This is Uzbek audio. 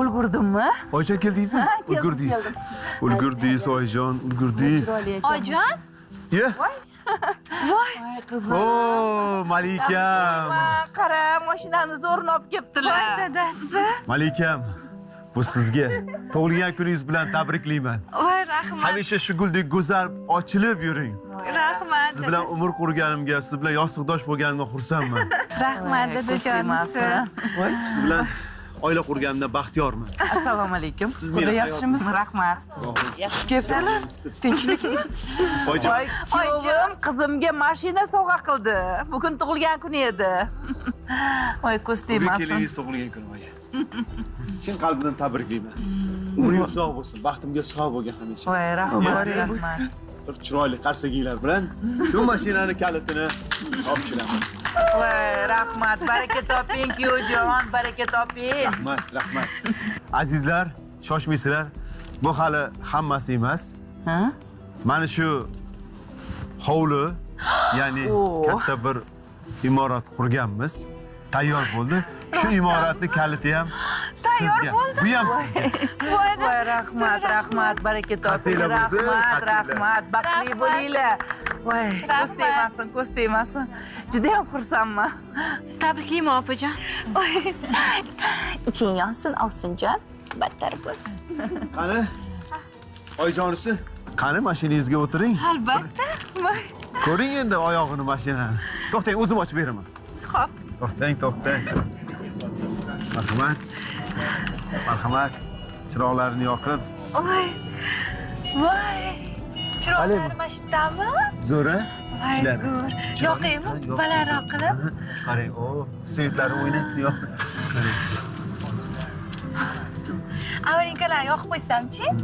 ulgurdimmi? Oyjon keldingizmi? Ulgurdingiz. Ulgurdingiz Oyjon, ulgurdingiz. Oyjon? Ye? Voy. Qizim. Oo, Malikam. Qara, mashinani zo'rni olib kelibdilar. Voy dadasi. Malikam, bu sizga tug'ilgan kuningiz bilan tabriklayman. Voy rahmat. Hamisha shu guldek go'zal ochilib yuring. Rahmat. Siz bilan umr qurganimga, siz bilan yostiqdosh bo'lganimga xursandman. Rahmat dadajonisi. Voy, siz bilan oila qurganimdan baxtiyorman. Assalomu alaykum. Siz meni yaxshimisiz? Rahmat. Xush kelibsizlar. Tinchlikmi? Oyjon. Voy, kuyovim qizimga mashina sovg'a qildi. Bugun tug'ilgan kuni edi. Voy, ko'z Bugun tegmasin. kelingiz tug'ilgan kun oyi. Chin qalbimdan tabriklayman. Umringiz uzoq bo'lsin, baxtimga sog' bo'lgan hamisha. Voy, rahmat, rahmat. Bir chiroyli qarsakinglar bilan shu mashinani kalitini topshiramiz. Voy, rahmat. Baraka toping, kuyovjon, baraka toping. Rahmat, rahmat. Azizlar, shoshmaysizlar. Bu hali hammasi emas. Ha? Mana shu hovli, ya'ni katta bir imorat qurganmiz. Tayyor bo'ldi. Shu imoratning kaliti ham Tayyor sizga. bo'ldi. Bu ham sizga. Voy Voy, rahmat, rahmat, baraka toping. Qasinglar bo'lsin, Rahmat, qasinglar. rahmat. Baxtli bo'linglar. Voy, ko'z Rahmat. tegmasin, ko'z tegmasin. Juda ham xursandman. Tabriklayman opajon. İçin yansın, Ovsinjon. Battar bo'l. Qani? Oyjonisi, qani mashinangizga o'tiring. Albatta. Voy. Ko'ring endi oyog'ini mashinani. To'xtang, o'zim ochib beraman. Xo'p. To'xtang, to'xtang. Marhamat. Marhamat. Chiroqlarni yoqib. Voy. Voy. Chiroqlar mashinami? Zo'ra. Voy, zo'r. Yoqaymi? Balandroq qilib. Qarang, o, svetlarni o'ynaytiryapti. Qarang. Avrinkalar yoqib qo'ysam-chi?